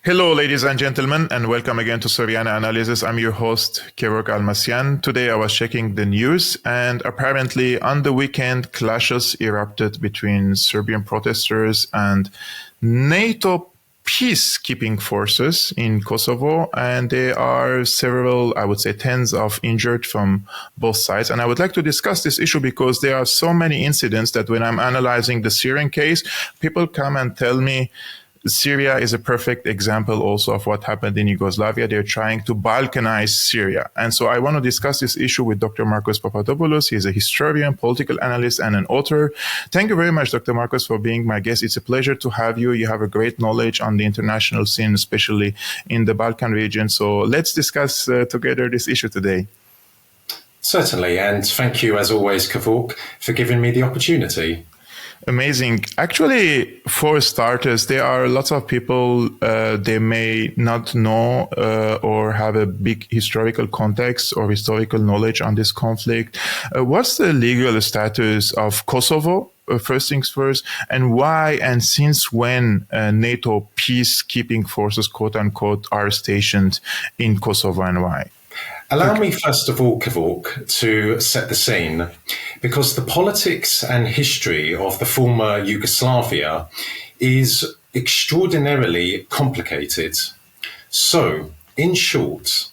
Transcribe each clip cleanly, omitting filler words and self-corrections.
Hello, ladies and gentlemen, and welcome again to Syriana Analysis. I'm your host, Almassian. Today I was checking the news, and apparently on the weekend, clashes erupted between Serbian protesters and NATO peacekeeping forces in Kosovo, and there are several, I would say tens of injured from both sides. And I would like to discuss this issue because there are so many incidents that when I'm analyzing the Syrian case, people come and tell me Syria is a perfect example also of what happened in Yugoslavia. They're trying to Balkanize Syria. And so I want to discuss this issue with Dr. Marcos Papadopoulos. He's a historian, political analyst, and an author. Thank you very much, Dr. Marcos, for being my guest. It's a pleasure to have you. You have a great knowledge on the international scene, especially in the Balkan region. So let's discuss together this issue today. Certainly. And thank you, as always, Kavok, for giving me the opportunity. Amazing. Actually, for starters, there are lots of people, they may not know or have a big historical context or historical knowledge on this conflict. What's the legal status of Kosovo? First things first, and why and since when NATO peacekeeping forces, quote unquote, are stationed in Kosovo, and why? Allow me, first of all, Kavok, to set the scene, because the politics and history of the former Yugoslavia is extraordinarily complicated. So, in short,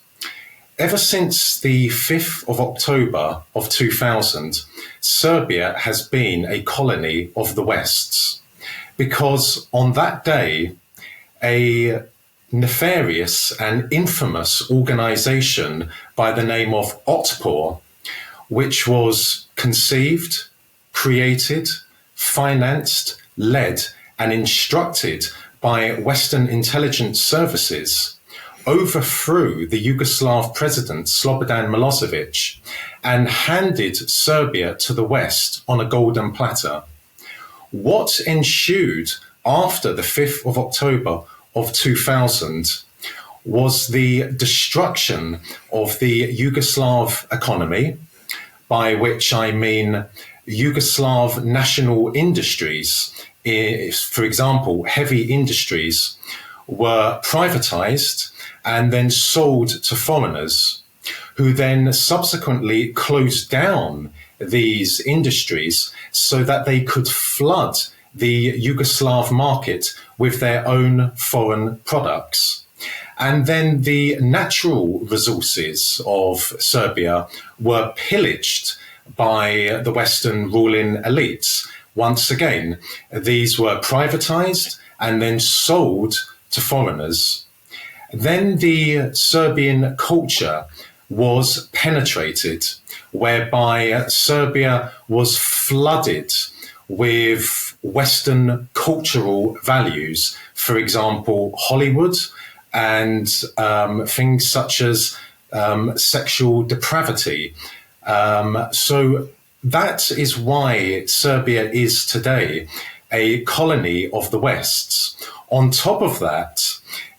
ever since the 5th of October of 2000, Serbia has been a colony of the West, because on that day, a nefarious and infamous organization by the name of Otpor, which was conceived, created, financed, led, and instructed by Western intelligence services, overthrew the Yugoslav president Slobodan Milosevic and handed Serbia to the West on a golden platter. What ensued after the 5th of October of 2000 was the destruction of the Yugoslav economy, by which I mean Yugoslav national industries. For example, heavy industries were privatized and then sold to foreigners, who then subsequently closed down these industries so that they could flood the Yugoslav market with their own foreign products. And then the natural resources of Serbia were pillaged by the Western ruling elites. Once again, these were privatized and then sold to foreigners. Then the Serbian culture was penetrated, whereby Serbia was flooded with Western cultural values, for example, Hollywood and things such as sexual depravity. So that is why Serbia is today a colony of the West. On top of that,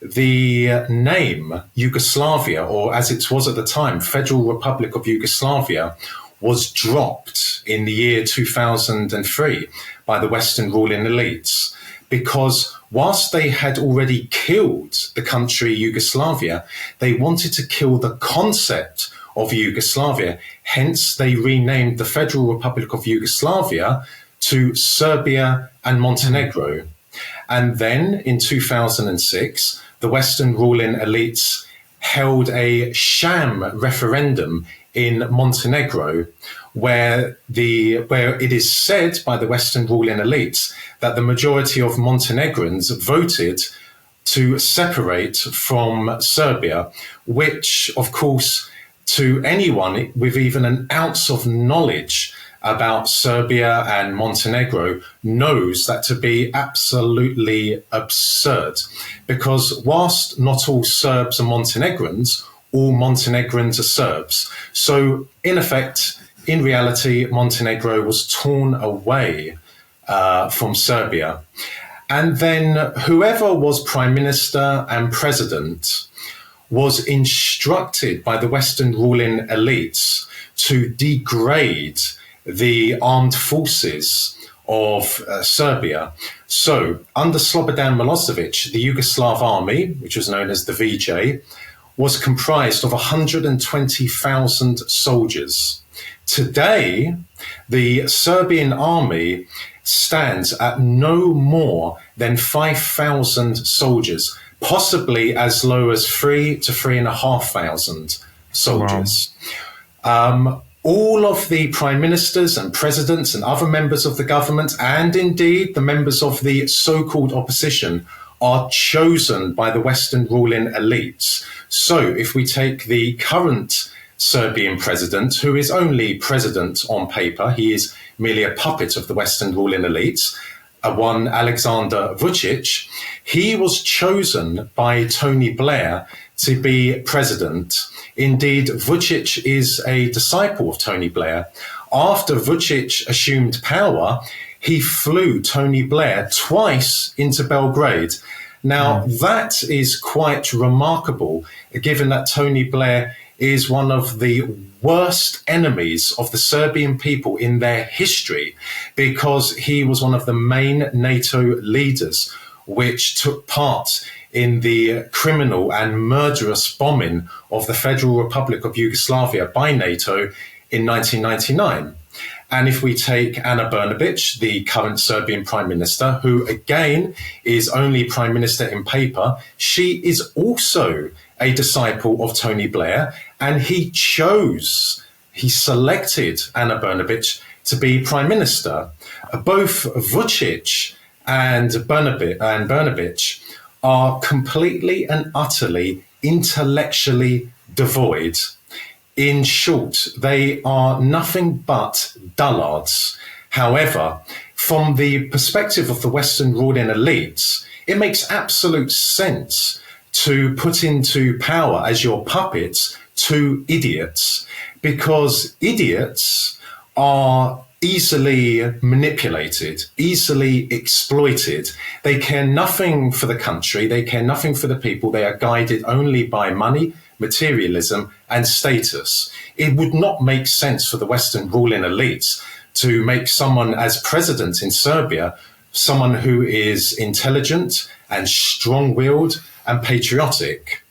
the name Yugoslavia, or as it was at the time, Federal Republic of Yugoslavia, was dropped in the year 2003 by the Western ruling elites, because whilst they had already killed the country Yugoslavia, they wanted to kill the concept of Yugoslavia. Hence, they renamed the Federal Republic of Yugoslavia to Serbia and Montenegro. And then in 2006, the Western ruling elites held a sham referendum in Montenegro, where it is said by the Western ruling elites that the majority of Montenegrins voted to separate from Serbia, which, of course, to anyone with even an ounce of knowledge about Serbia and Montenegro knows that to be absolutely absurd, because whilst not all Serbs are Montenegrins, all Montenegrins are Serbs. So in effect, in reality, Montenegro was torn away from Serbia. And then whoever was prime minister and president was instructed by the Western ruling elites to degrade the armed forces of Serbia. So under Slobodan Milosevic, the Yugoslav army, which was known as the VJ, was comprised of 120,000 soldiers. Today, the Serbian army stands at no more than 5,000 soldiers, possibly as low as 3,000 to 3,500 soldiers. Wow. All of the prime ministers and presidents and other members of the government, and indeed the members of the so-called opposition, are chosen by the Western ruling elites. So if we take the current Serbian president, who is only president on paper, he is merely a puppet of the Western ruling elites, one Alexander Vučić, he was chosen by Tony Blair to be president. Indeed, Vučić is a disciple of Tony Blair. After Vučić assumed power, he flew Tony Blair twice into Belgrade. Now, that is quite remarkable, given that Tony Blair is one of the worst enemies of the Serbian people in their history, because he was one of the main NATO leaders which took part in the criminal and murderous bombing of the Federal Republic of Yugoslavia by NATO in 1999. And if we take Ana Brnabić, the current Serbian Prime Minister, who again is only Prime Minister in paper, she is also a disciple of Tony Blair, and he selected Ana Brnabić to be Prime Minister. Both Vučić and Brnabić are completely and utterly intellectually devoid. In short, they are nothing but dullards. However, from the perspective of the Western ruling elites, it makes absolute sense to put into power as your puppets two idiots, because idiots are easily manipulated, easily exploited. They care nothing for the country, they care nothing for the people, they are guided only by money, materialism, and status. It would not make sense for the Western ruling elites to make someone as president in Serbia someone who is intelligent and strong-willed and patriotic.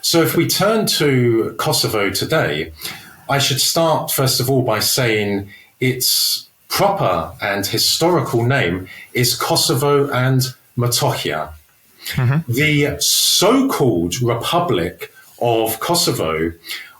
So if we turn to Kosovo today, I should start first of all by saying its proper and historical name is Kosovo and Metohija. The so-called Republic of Kosovo,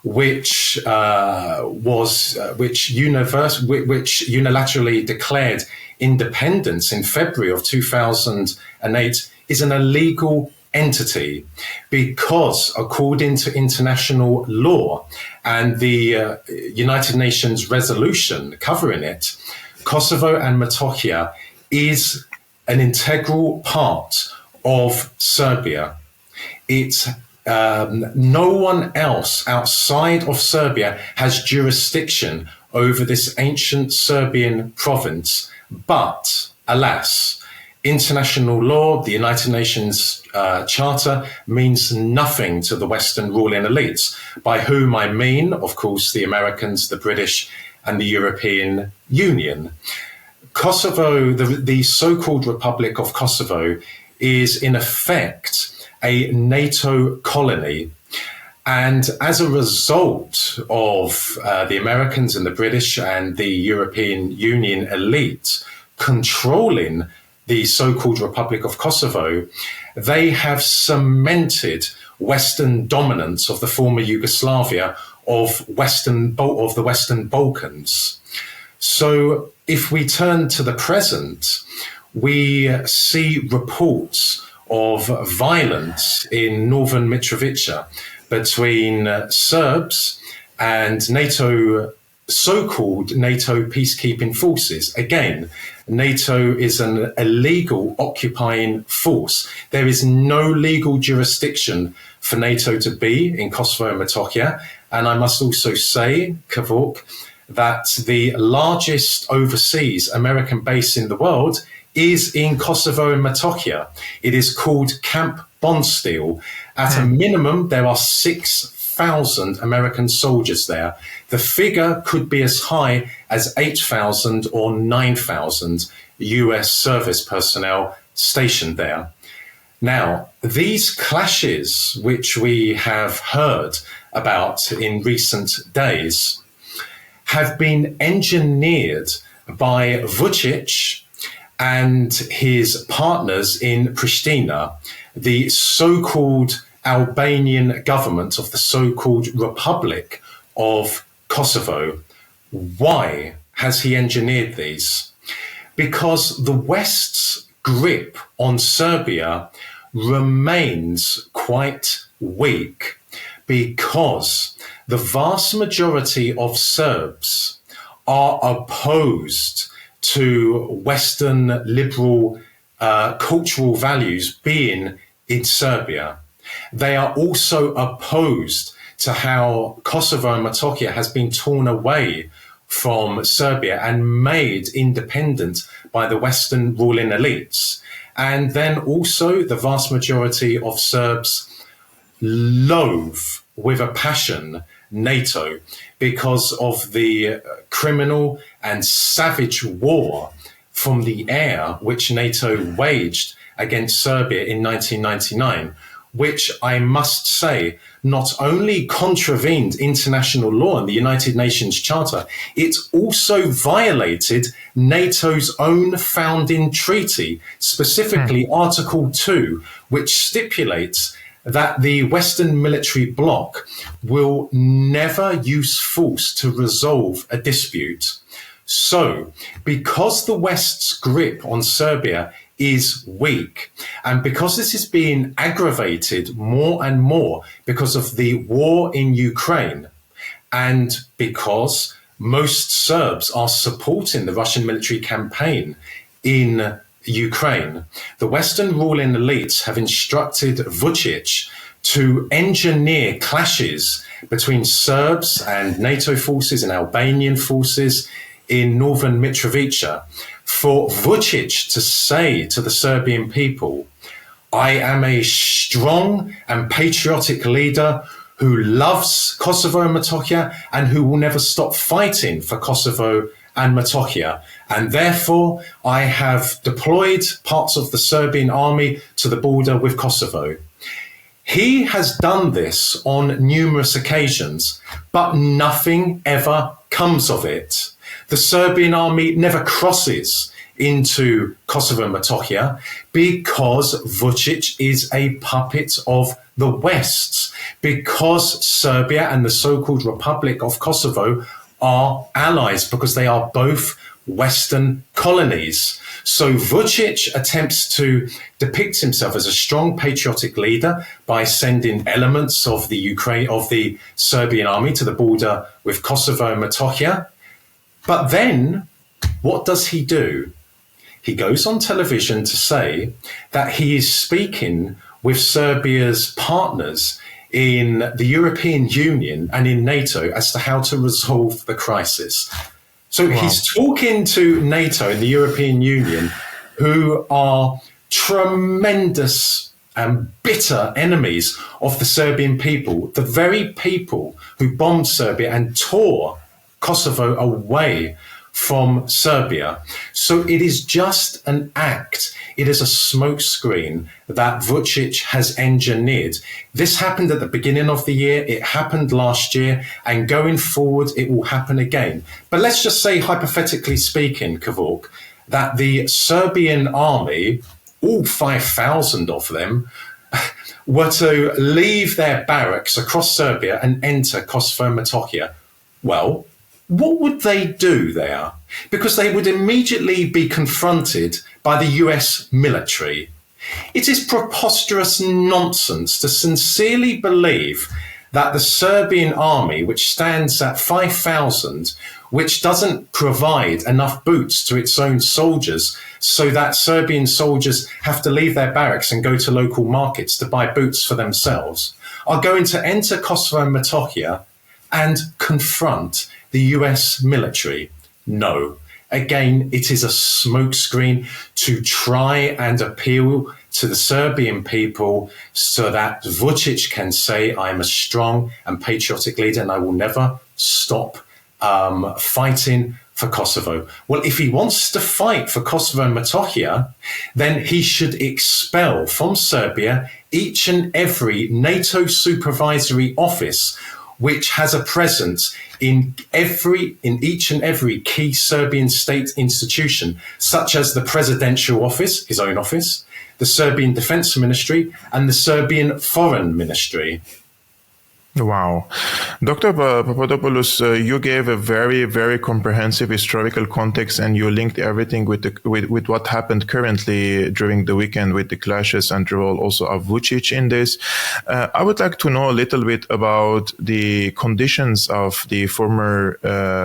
which unilaterally declared independence in February of 2008, is an illegal entity, because according to international law and the United Nations resolution covering it, Kosovo and Metohija is an integral part of Serbia. It's no one else outside of Serbia has jurisdiction over this ancient Serbian province. But alas, international law, the United Nations Charter, means nothing to the Western ruling elites, by whom I mean, of course, the Americans, the British, and the European Union. Kosovo, the so-called Republic of Kosovo, is in effect a NATO colony. And as a result of the Americans and the British and the European Union elite controlling the so-called Republic of Kosovo, they have cemented Western dominance of the former Yugoslavia of the Western Balkans. So if we turn to the present, we see reports of violence in northern Mitrovica between Serbs and NATO, so-called NATO peacekeeping forces. Again, NATO is an illegal occupying force. There is no legal jurisdiction for NATO to be in Kosovo and Metohija. And I must also say, Kevork, that the largest overseas American base in the world is in Kosovo and Metohija. It is called Camp Bondsteel. At a minimum, there are 6 5,000 American soldiers there. The figure could be as high as 8,000 or 9,000 US service personnel stationed there. Now, these clashes, which we have heard about in recent days, have been engineered by Vučić and his partners in Pristina, the so-called Albanian government of the so-called Republic of Kosovo. Why has he engineered these? Because the West's grip on Serbia remains quite weak, because the vast majority of Serbs are opposed to Western liberal cultural values being in Serbia. They are also opposed to how Kosovo and Metohija has been torn away from Serbia and made independent by the Western ruling elites. And then also the vast majority of Serbs loathe with a passion NATO because of the criminal and savage war from the air which NATO waged against Serbia in 1999, which I must say not only contravened international law and the United Nations Charter, it also violated NATO's own founding treaty, specifically Article 2, which stipulates that the Western military bloc will never use force to resolve a dispute. So, because the West's grip on Serbia is weak, and because this is being aggravated more and more because of the war in Ukraine, and because most Serbs are supporting the Russian military campaign in Ukraine, the Western ruling elites have instructed Vučić to engineer clashes between Serbs and NATO forces and Albanian forces in northern Mitrovica, for Vučić to say to the Serbian people, I am a strong and patriotic leader who loves Kosovo and Metohija and who will never stop fighting for Kosovo and Metohija. And therefore, I have deployed parts of the Serbian army to the border with Kosovo. He has done this on numerous occasions, but nothing ever comes of it. The Serbian army never crosses into Kosovo and Metohija because Vučić is a puppet of the West, because Serbia and the so-called Republic of Kosovo are allies, because they are both Western colonies. So Vučić attempts to depict himself as a strong patriotic leader by sending elements of the Serbian army to the border with Kosovo and Metohija. But then, what does he do? He goes on television to say that he is speaking with Serbia's partners in the European Union and in NATO as to how to resolve the crisis. So he's talking to NATO and the European Union, who are tremendous and bitter enemies of the Serbian people, the very people who bombed Serbia and tore Kosovo away from Serbia. So it is just an act. It is a smokescreen that Vučić has engineered. This happened at the beginning of the year. It happened last year. And going forward, it will happen again. But let's just say, hypothetically speaking, Kevork, that the Serbian army, all 5,000 of them, were to leave their barracks across Serbia and enter Kosovo and Metohija. Well, what would they do there? Because they would immediately be confronted by the US military. It is preposterous nonsense to sincerely believe that the Serbian army, which stands at 5,000, which doesn't provide enough boots to its own soldiers, so that Serbian soldiers have to leave their barracks and go to local markets to buy boots for themselves, are going to enter Kosovo and Metohija and confront the US military. No, Again, it is a smokescreen to try and appeal to the Serbian people so that Vučić can say, I'm a strong and patriotic leader and I will never stop fighting for Kosovo. Well, if he wants to fight for Kosovo and Metohija, then he should expel from Serbia each and every NATO supervisory office which has a presence in each and every key Serbian state institution, such as the presidential office, his own office, the Serbian Defense Ministry, and the Serbian Foreign Ministry. Wow. Dr. Papadopoulos, you gave a very, very comprehensive historical context, and you linked everything with what happened currently during the weekend with the clashes and the role also of Vučić in this. I would like to know a little bit about the conditions of the former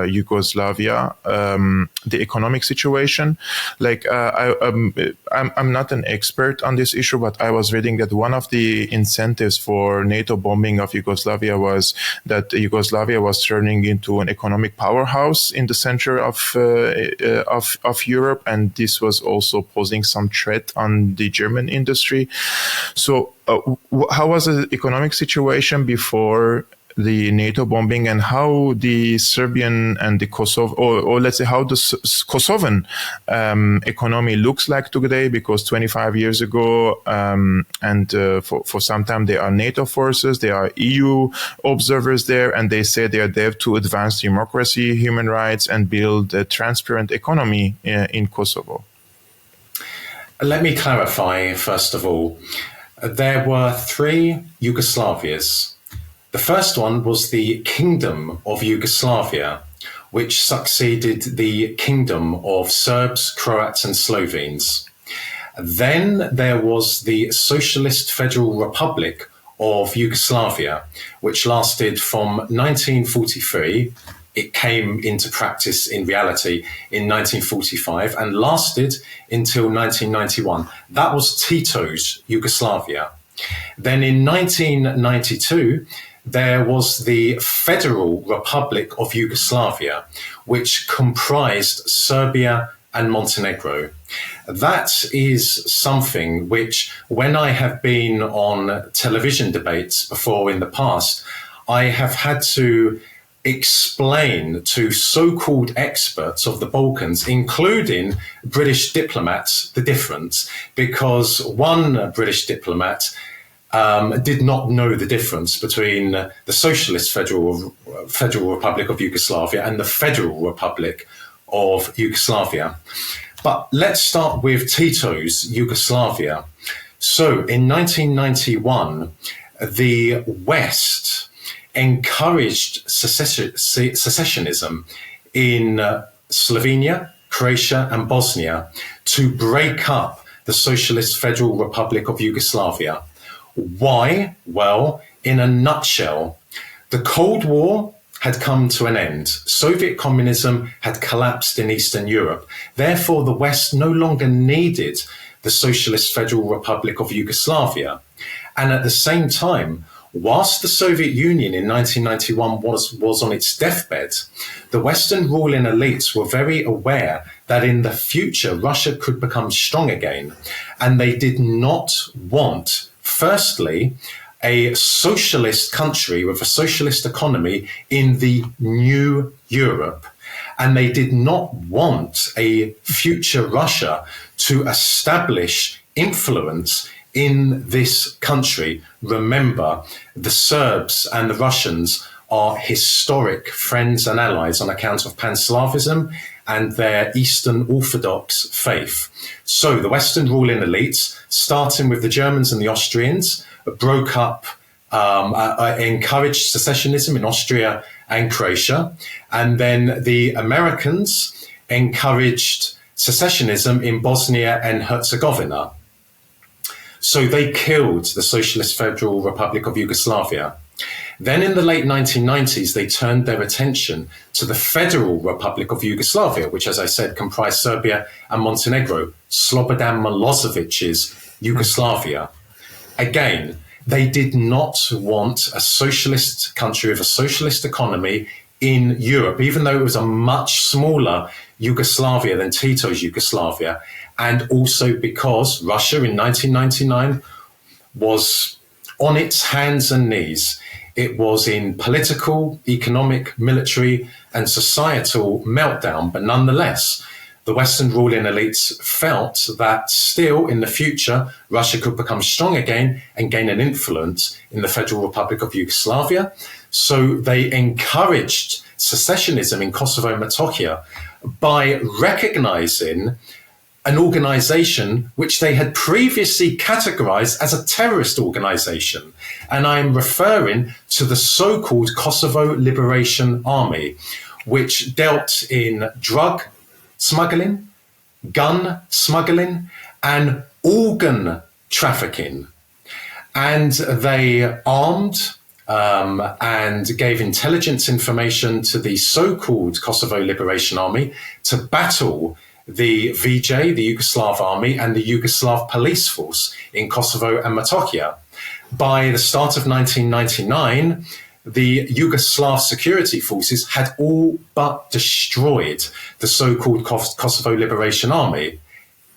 Yugoslavia, the economic situation. Like, I'm not an expert on this issue, but I was reading that one of the incentives for NATO bombing of Yugoslavia was that Yugoslavia was turning into an economic powerhouse in the center of Europe, and this was also posing some threat on the German industry. So, how was the economic situation before the NATO bombing, and how the Serbian and the Kosovo, or let's say how the Kosovan economy looks like today? Because 25 years ago, for some time, there are NATO forces, there are EU observers there, and they say they are there to advance democracy, human rights, and build a transparent economy in Kosovo. Let me clarify, first of all, there were three Yugoslavias. The first one was the Kingdom of Yugoslavia, which succeeded the Kingdom of Serbs, Croats, and Slovenes. Then there was the Socialist Federal Republic of Yugoslavia, which lasted from 1943. It came into practice in reality in 1945 and lasted until 1991. That was Tito's Yugoslavia. Then in 1992, there was the Federal Republic of Yugoslavia, which comprised Serbia and Montenegro. That is something which, when I have been on television debates before in the past, I have had to explain to so-called experts of the Balkans, including British diplomats, the difference, because one British diplomat did not know the difference between the Socialist Federal Republic of Yugoslavia and the Federal Republic of Yugoslavia. But let's start with Tito's Yugoslavia. So in 1991, the West encouraged secessionism in Slovenia, Croatia, and Bosnia to break up the Socialist Federal Republic of Yugoslavia. Why? Well, in a nutshell, the Cold War had come to an end. Soviet communism had collapsed in Eastern Europe. Therefore, the West no longer needed the Socialist Federal Republic of Yugoslavia. And at the same time, whilst the Soviet Union in 1991 was on its deathbed, the Western ruling elites were very aware that in the future, Russia could become strong again. And they did not want, firstly, a socialist country with a socialist economy in the new Europe. And they did not want a future Russia to establish influence in this country. Remember, the Serbs and the Russians are historic friends and allies on account of Pan-Slavism and their Eastern Orthodox faith. So the Western ruling elites, starting with the Germans and the Austrians, broke up, encouraged secessionism in Austria and Croatia. And then the Americans encouraged secessionism in Bosnia and Herzegovina. So they killed the Socialist Federal Republic of Yugoslavia. Then in the late 1990s, they turned their attention to the Federal Republic of Yugoslavia, which, as I said, comprised Serbia and Montenegro, Slobodan Milosevic's Yugoslavia. Again, they did not want a socialist country with a socialist economy in Europe, even though it was a much smaller Yugoslavia than Tito's Yugoslavia, and also because Russia in 1999 was on its hands and knees. It was in political, economic, military, and societal meltdown, but nonetheless, the Western ruling elites felt that still in the future, Russia could become strong again and gain an influence in the Federal Republic of Yugoslavia. So they encouraged secessionism in Kosovo and Metohija by recognizing an organization which they had previously categorized as a terrorist organization. And I'm referring to the so-called Kosovo Liberation Army, which dealt in drug smuggling, gun smuggling, and organ trafficking. And they armed and gave intelligence information to the so-called Kosovo Liberation Army to battle the VJ, the Yugoslav army, and the Yugoslav police force in Kosovo and Metohija. By the start of 1999, the Yugoslav security forces had all but destroyed the so-called Kosovo Liberation Army.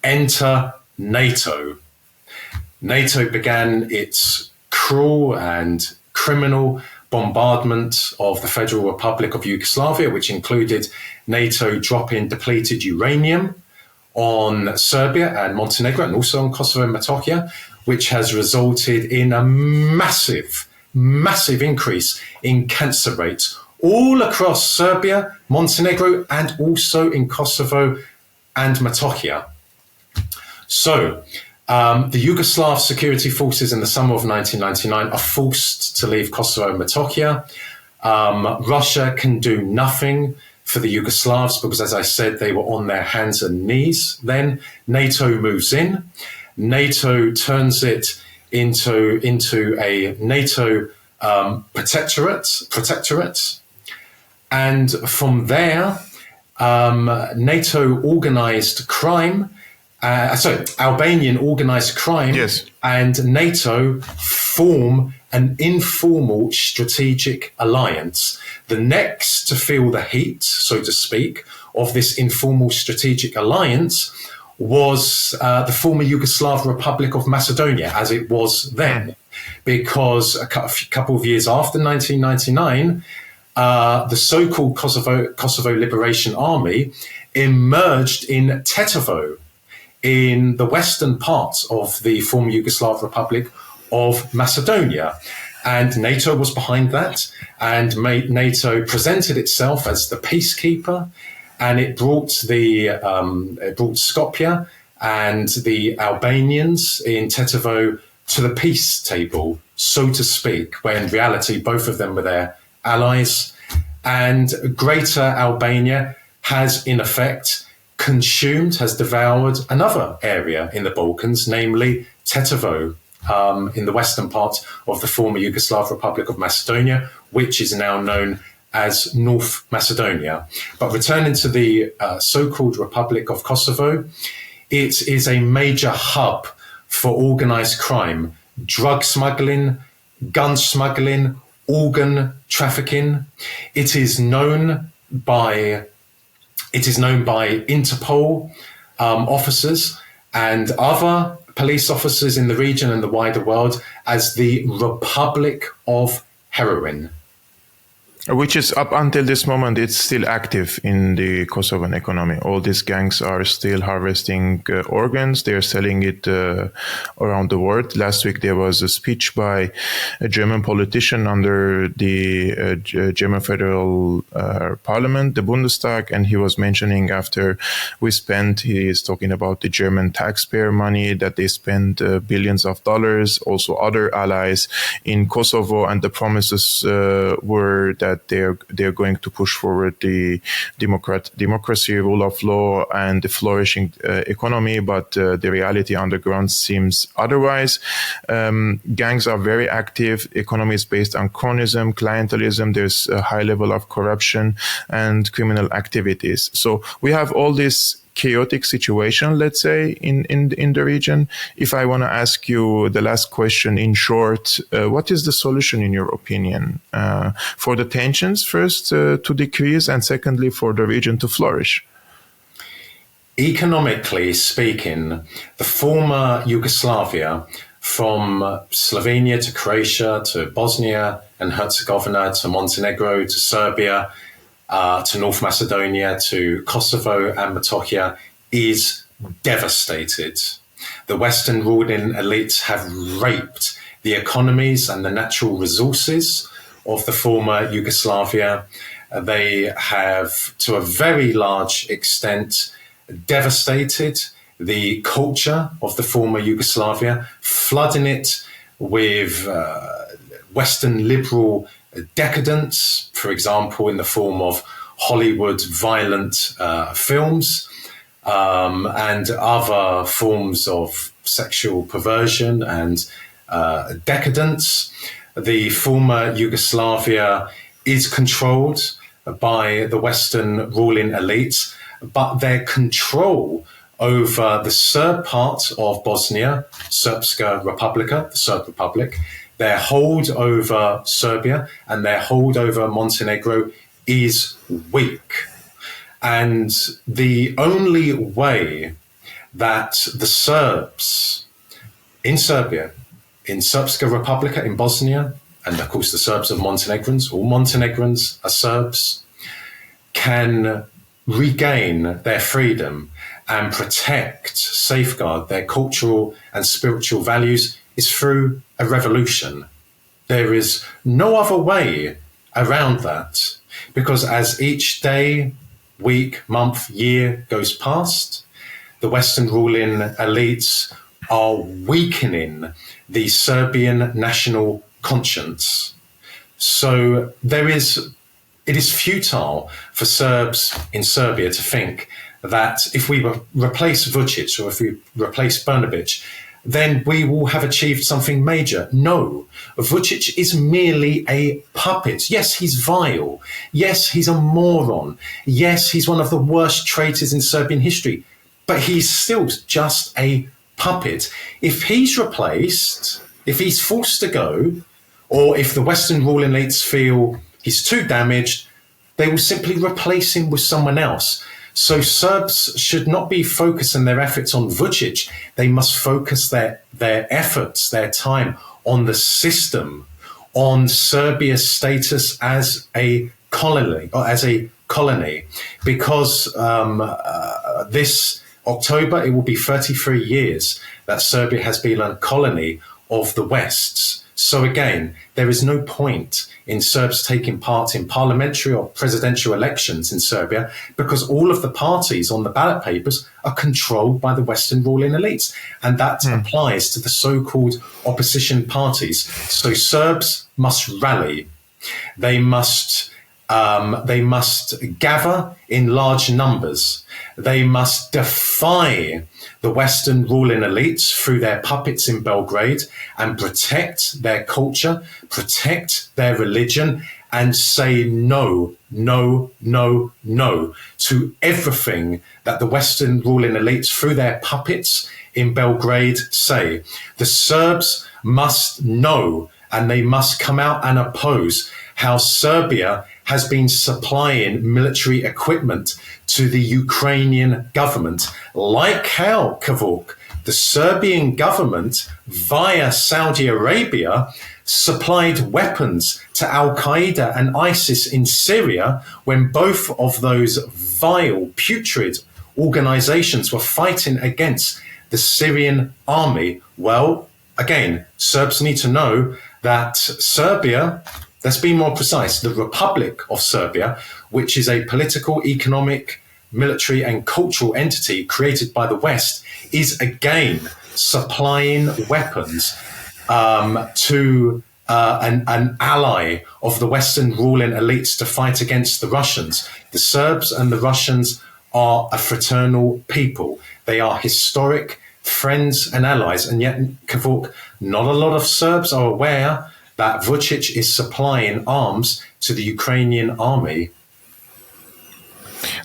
Enter NATO. NATO began its cruel and criminal bombardment of the Federal Republic of Yugoslavia, which included NATO dropping depleted uranium on Serbia and Montenegro, and also on Kosovo and Metohija, which has resulted in a massive increase in cancer rates all across Serbia, Montenegro, and also in Kosovo and Metohija. So the Yugoslav security forces in the summer of 1999 are forced to leave Kosovo and Metohija. Russia can do nothing for the Yugoslavs because, as I said, they were on their hands and knees then. NATO moves in. NATO turns it into a NATO protectorate. And from there, NATO organized crime, Albanian organized crime, Yes. and NATO form an informal strategic alliance. The next to feel the heat, so to speak, of this informal strategic alliance was the former Yugoslav Republic of Macedonia, as it was then, because a couple of years after 1999, the so-called Kosovo Liberation Army emerged in Tetovo, in the western part of the former Yugoslav Republic of Macedonia. And NATO was behind that, and NATO presented itself as the peacekeeper, and it brought Skopje and the Albanians in Tetovo to the peace table, so to speak, where in reality both of them were their allies. And Greater Albania has in effect has devoured another area in the Balkans, namely Tetovo, in the western part of the former Yugoslav Republic of Macedonia, which is now known as North Macedonia. But returning to the so-called Republic of Kosovo, it is a major hub for organized crime, drug smuggling, gun smuggling, organ trafficking. It is known by Interpol officers and other police officers in the region and the wider world as the Republic of Heroin. Which is, up until this moment, it's still active in the Kosovan economy. All these gangs are still harvesting organs. They're selling it around the world. Last week, there was a speech by a German politician under the German federal parliament, the Bundestag, and he was mentioning after he is talking about the German taxpayer money, that they spend billions of dollars, also other allies in Kosovo, and the promises were that they're going to push forward the democracy, rule of law, and the flourishing economy, but the reality on the ground seems otherwise. Gangs are very active. Economy is based on cronyism, clientelism. There's a high level of corruption and criminal activities. So we have all this chaotic situation, let's say, in the region. If I want to ask you the last question in short, what is the solution in your opinion for the tensions first to decrease, and secondly for the region to flourish? Economically speaking, the former Yugoslavia, from Slovenia to Croatia to Bosnia and Herzegovina to Montenegro to Serbia to North Macedonia to Kosovo and Metohija, is devastated. The Western ruling elites have raped the economies and the natural resources of the former Yugoslavia. They have, to a very large extent, devastated the culture of the former Yugoslavia, flooding it with Western liberal decadence, for example, in the form of Hollywood violent films and other forms of sexual perversion and decadence. The former Yugoslavia is controlled by the Western ruling elites, but their control over the Serb part of Bosnia, Srpska Republika, the Serb Republic, their hold over Serbia and their hold over Montenegro is weak. And the only way that the Serbs in Serbia, in Srpska Republika, in Bosnia, and of course the Serbs are Montenegrins, all Montenegrins are Serbs, can regain their freedom and protect, safeguard their cultural and spiritual values is through a revolution. There is no other way around that, because as each day, week, month, year goes past, the Western ruling elites are weakening the Serbian national conscience. So it is futile for Serbs in Serbia to think that if we replace Vučić or if we replace Brnabić, then we will have achieved something major. No, Vučić is merely a puppet. Yes, he's vile. Yes, he's a moron. Yes, he's one of the worst traitors in Serbian history. But he's still just a puppet. If he's replaced, if he's forced to go, or if the Western ruling elites feel he's too damaged, they will simply replace him with someone else. So Serbs should not be focusing their efforts on Vučić. They must focus their efforts, their time on the system, on Serbia's status as a colony, because this October it will be 33 years that Serbia has been a colony of the West. So again, there is no point in Serbs taking part in parliamentary or presidential elections in Serbia, because all of the parties on the ballot papers are controlled by the Western ruling elites. And that applies to the so-called opposition parties. So Serbs must rally. They must gather in large numbers. They must defy the Western ruling elites through their puppets in Belgrade and protect their culture, protect their religion, and say no, no, no, no to everything that the Western ruling elites through their puppets in Belgrade say. The Serbs must know, and they must come out and oppose how Serbia has been supplying military equipment to the Ukrainian government, like how, Kavuk, the Serbian government, via Saudi Arabia, supplied weapons to Al-Qaeda and ISIS in Syria when both of those vile, putrid organizations were fighting against the Syrian army. Well, again, Serbs need to know that Serbia, let's be more precise, the Republic of Serbia, which is a political, economic, military and cultural entity created by the West, is again supplying weapons to an ally of the Western ruling elites to fight against the Russians. The Serbs and the Russians are a fraternal people. They are historic friends and allies. And yet, Kavuk, not a lot of Serbs are aware that Vučić is supplying arms to the Ukrainian army.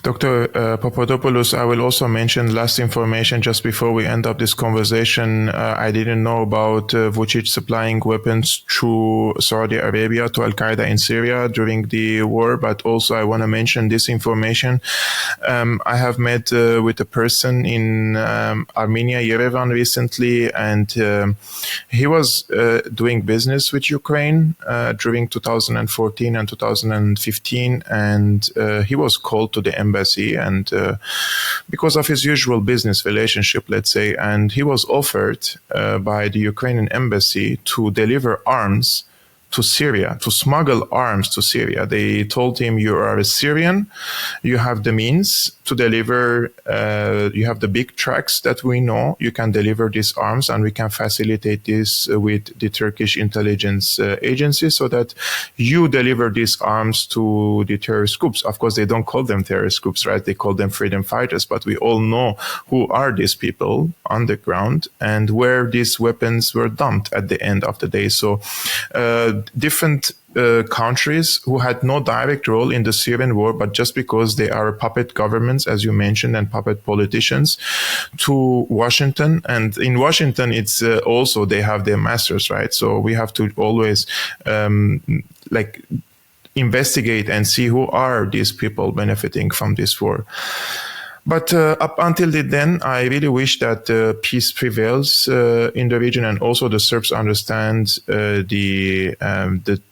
Dr. Papadopoulos, I will also mention last information just before we end up this conversation. I didn't know about Vucic supplying weapons through Saudi Arabia to Al-Qaeda in Syria during the war, but also I want to mention this information. I have met with a person in Armenia, Yerevan recently, and he was doing business with Ukraine during 2014 and 2015, and he was called to the embassy, and because of his usual business relationship, let's say, and he was offered by the Ukrainian embassy to deliver arms to Syria, to smuggle arms to Syria. They told him, you are a Syrian, you have the means to deliver, you have the big trucks that we know, you can deliver these arms, and we can facilitate this with the Turkish intelligence agency so that you deliver these arms to the terrorist groups. Of course, they don't call them terrorist groups, right? They call them freedom fighters, but we all know who are these people on the ground and where these weapons were dumped at the end of the day. So different countries who had no direct role in the Syrian war, but just because they are puppet governments, as you mentioned, and puppet politicians, to Washington. And in Washington, it's also they have their masters, right? So we have to always investigate and see who are these people benefiting from this war. But up until then, I really wish that peace prevails in the region, and also the Serbs understand the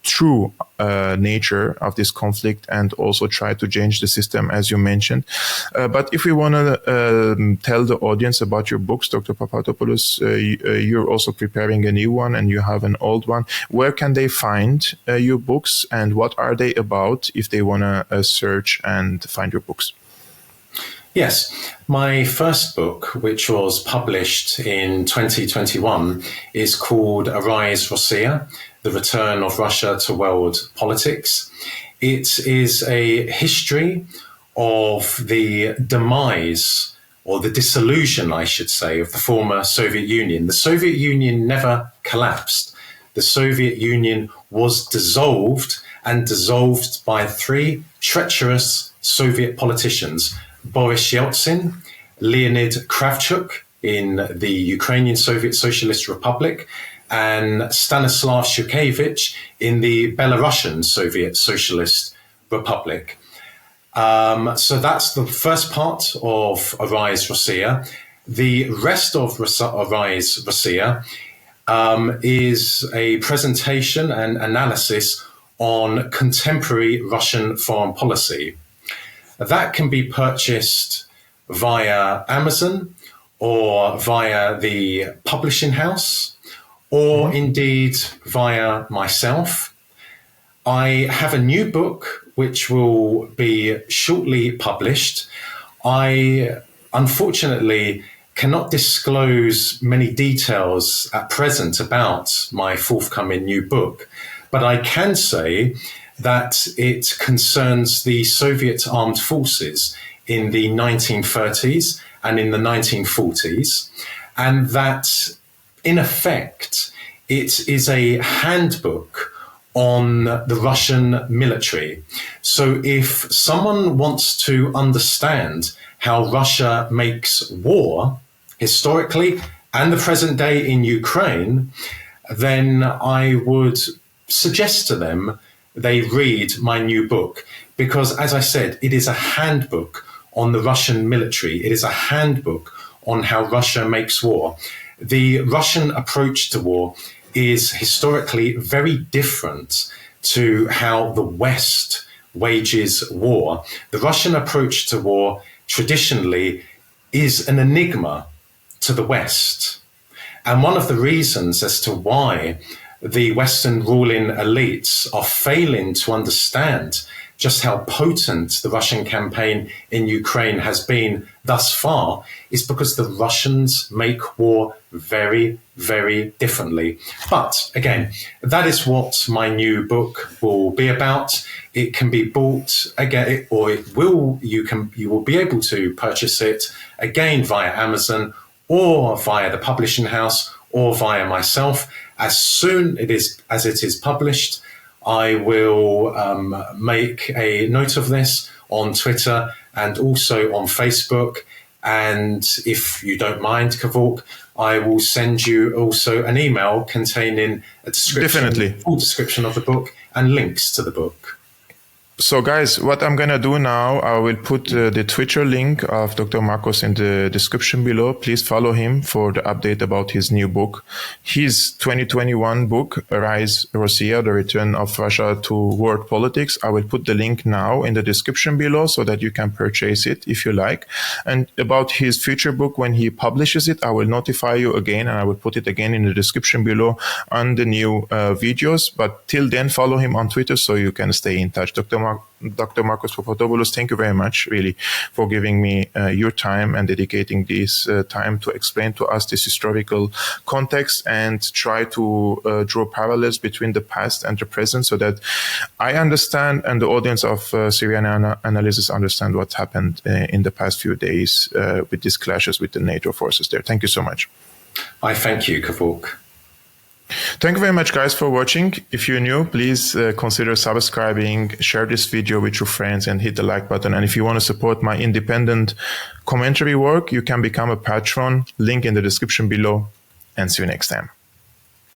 true nature of this conflict, and also try to change the system, as you mentioned. But if we want to tell the audience about your books, Dr. Papadopoulos, you're also preparing a new one, and you have an old one. Where can they find your books, and what are they about if they want to search and find your books? Yes, my first book, which was published in 2021, is called Arise Russia, The Return of Russia to World Politics. It is a history of the demise, or the dissolution, I should say, of the former Soviet Union. The Soviet Union never collapsed. The Soviet Union was dissolved, and dissolved by three treacherous Soviet politicians: Boris Yeltsin, Leonid Kravchuk in the Ukrainian Soviet Socialist Republic, and Stanislav Shukevich in the Belarusian Soviet Socialist Republic. So that's the first part of Arise Russia. The rest of Arise Russia is a presentation and analysis on contemporary Russian foreign policy. That can be purchased via Amazon or via the publishing house, or indeed via myself. I have a new book which will be shortly published. I unfortunately cannot disclose many details at present about my forthcoming new book, but I can say that it concerns the Soviet armed forces in the 1930s and in the 1940s, and that, in effect, it is a handbook on the Russian military. So if someone wants to understand how Russia makes war, historically, and the present day in Ukraine, then I would suggest to them they read my new book, because, as I said, it is a handbook on the Russian military. It is a handbook on how Russia makes war. The Russian approach to war is historically very different to how the West wages war. The Russian approach to war traditionally is an enigma to the West. And one of the reasons as to why the Western ruling elites are failing to understand just how potent the Russian campaign in Ukraine has been thus far is because the Russians make war very, very differently. But again, that is what my new book will be about. It can be bought again, or you will be able to purchase it again via Amazon, or via the publishing house, or via myself. As soon as it is published, I will make a note of this on Twitter, and also on Facebook. And if you don't mind, Kevork, I will send you also an email containing a description, full description of the book and links to the book. So guys, what I'm going to do now, I will put the Twitter link of Dr. Marcos in the description below. Please follow him for the update about his new book. His 2021 book, Rise Russia, The Return of Russia to World Politics. I will put the link now in the description below so that you can purchase it if you like. And about his future book, when he publishes it, I will notify you again, and I will put it again in the description below on the new videos. But till then, follow him on Twitter so you can stay in touch. Dr. Marcos Papadopoulos, thank you very much, really, for giving me your time and dedicating this time to explain to us this historical context and try to draw parallels between the past and the present so that I understand and the audience of Syriana Analysis understand what happened in the past few days with these clashes with the NATO forces there. Thank you so much. I thank you, Kevork. Thank you very much, guys, for watching. If you're new, please consider subscribing, share this video with your friends, and hit the like button. And if you want to support my independent commentary work, you can become a patron. Link in the description below. And see you next time.